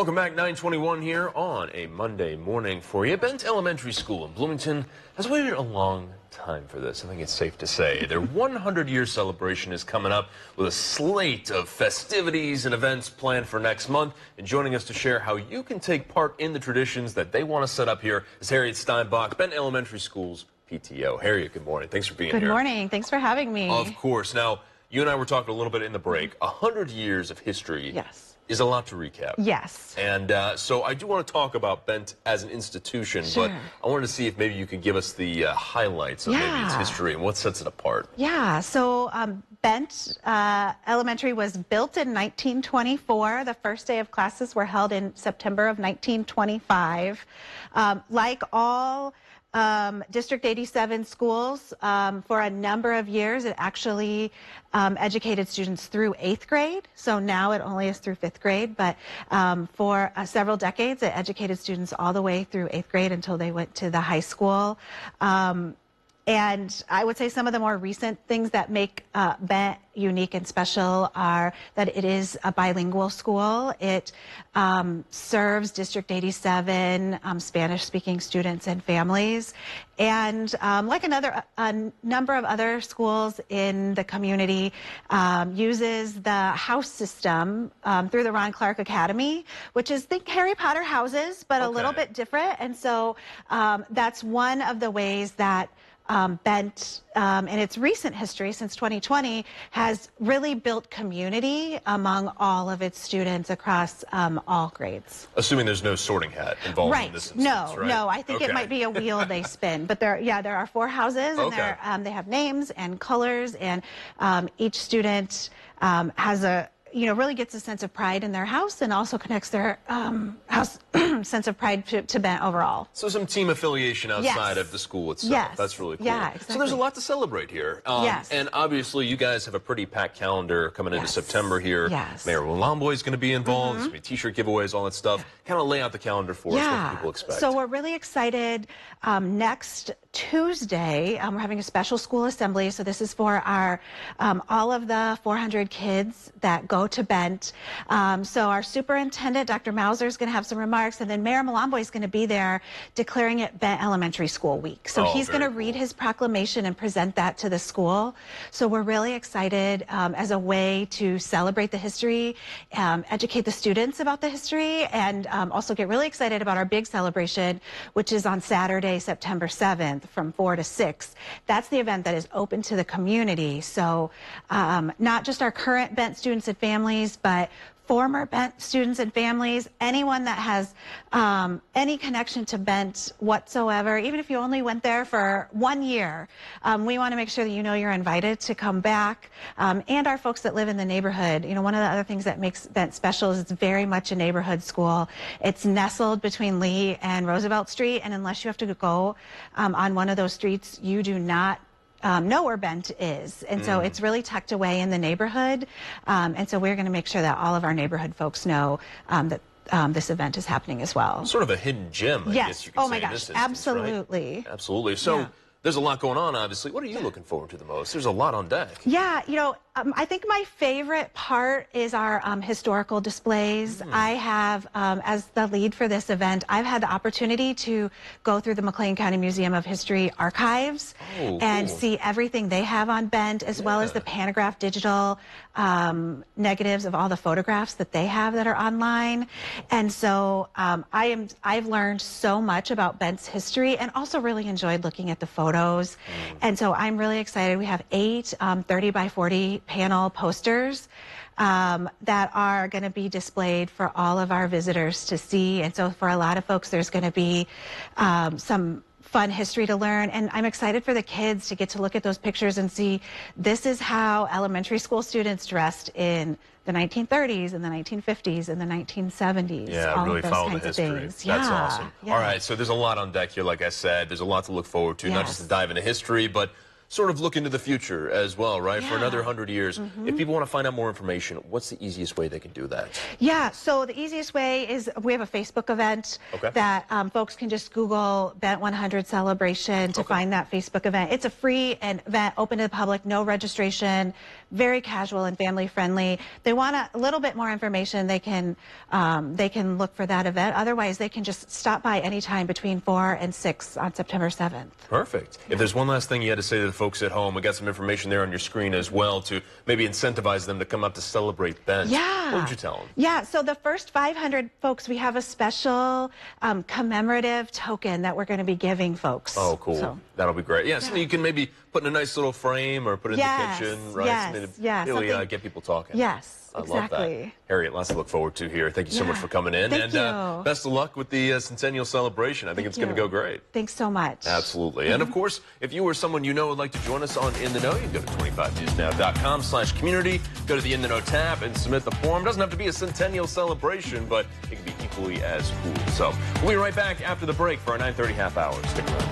Welcome back, 9:21 here on a Monday morning for you. Bent Elementary School in Bloomington has waited a long time for this. I think it's safe to say. Their 100-year celebration is coming up with a slate of festivities and events planned for next month. And joining us to share how you can take part in the traditions that they want to set up here is Harriet Steinbach, Bent Elementary School's PTO. Harriet, good morning. Thanks for being here. Good morning. Thanks for having me. Of course. Now, you and I were talking a little bit in the break. 100 years of history. Yes. Is a lot to recap. Yes. And so I do want to talk about Bent as an institution, Sure. but I wanted to see if maybe you could give us the highlights of maybe its history and what sets it apart. Yeah, so Bent Elementary was built in 1924. The first day of classes were held in September of 1925. Like all District 87 schools, for a number of years, it actually educated students through 8th grade. So now it only is through 5th grade, but for several decades, it educated students all the way through 8th grade until they went to the high school. And I would say some of the more recent things that make Bent unique and special are that it is a bilingual school. It serves District 87 Spanish-speaking students and families. And like a number of other schools in the community, uses the house system through the Ron Clark Academy, which is, think Harry Potter houses, but a little bit different. And so that's one of the ways that Bent, in its recent history since 2020, has really built community among all of its students across all grades. Assuming there's no sorting hat involved in this instance, right? No, I think it might be a wheel they spin. But there are 4 houses, and they have names and colors, and each student has really gets a sense of pride in their house and also connects their house sense of pride to Bent overall. So some team affiliation outside of the school itself. Yes. That's really cool. Yeah, exactly. So there's a lot to celebrate here. Yes. And obviously you guys have a pretty packed calendar coming into September here. Yes. Mayor Willamboy is going to be involved. There's going to be t-shirt giveaways, all that stuff. Kind of lay out the calendar for us. What can people expect? So we're really excited. Next Tuesday, we're having a special school assembly. So this is for our all of the 400 kids that go to Bent. So our superintendent, Dr. Mauser, is going to have some remarks, and then Mayor Willamboy is going to be there declaring it Bent Elementary School Week. So he's going to read his proclamation and present that to the school. So we're really excited as a way to celebrate the history, educate the students about the history, and also get really excited about our big celebration, which is on Saturday, September 7th from 4 to 6. That's the event that is open to the community. So not just our current Bent students and families, but former Bent students and families, anyone that has any connection to Bent whatsoever, even if you only went there for 1 year, we want to make sure that you're invited to come back. And our folks that live in the neighborhood, one of the other things that makes Bent special is it's very much a neighborhood school. It's nestled between Lee and Roosevelt Street, and unless you have to go on one of those streets, you do not know where Bent is. And so it's really tucked away in the neighborhood. And so we're going to make sure that all of our neighborhood folks know that this event is happening as well. Sort of a hidden gem, I guess you could say. Oh my gosh, in this instance, absolutely. Right? Absolutely. So there's a lot going on, obviously. What are you looking forward to the most? There's a lot on deck. Yeah, I think my favorite part is our historical displays. I have, as the lead for this event, I've had the opportunity to go through the McLean County Museum of History archives and see everything they have on Bent, as well as the Pantograph digital negatives of all the photographs that they have that are online. And so I've learned so much about Bent's history and also really enjoyed looking at the photos. And so I'm really excited. We have 8 30 by 40 panel posters that are going to be displayed for all of our visitors to see. And so for a lot of folks, there's going to be some fun history to learn. And I'm excited for the kids to get to look at those pictures and see this is how elementary school students dressed in the 1930s and the 1950s and the 1970s. Yeah, all really of those follow the kinds history. of things. That's awesome. Yeah. All right, so there's a lot on deck here, like I said. There's a lot to look forward to, not just to dive into history, but sort of look into the future as well, right? For another 100 years. If people want to find out more information, what's the easiest way they can do that? Yeah, so the easiest way is we have a Facebook event that folks can just Google Bent 100 Celebration to find that Facebook event. It's a free event, open to the public, no registration, very casual and family friendly. They want a little bit more information, they can look for that event. Otherwise, they can just stop by anytime between 4 and 6 on September 7th. Perfect. If there's one last thing you had to say to the folks at home, we got some information there on your screen as well to maybe incentivize them to come up to celebrate Bent. Yeah. What would you tell them? Yeah, so the first 500 folks, we have a special commemorative token that we're going to be giving folks. Oh, cool. So, that'll be great. Yeah, something you can maybe put in a nice little frame or put in yes, the kitchen, right? yes, Something to yeah, really something- get people talking. Yes. I Exactly. love that. Harriet, lots to look forward to here. Thank you so Yeah. much for coming in. Thank and you. Best of luck with the Centennial Celebration. I think it's going to go great. Thanks so much. Absolutely. And of course, if you or someone you know would like to join us on In the Know, you can go to 25newsnow.com/community, go to the In the Know tab and submit the form. It doesn't have to be a Centennial celebration, but it can be equally as cool. So we'll be right back after the break for our 9:30 half hour. Stick around.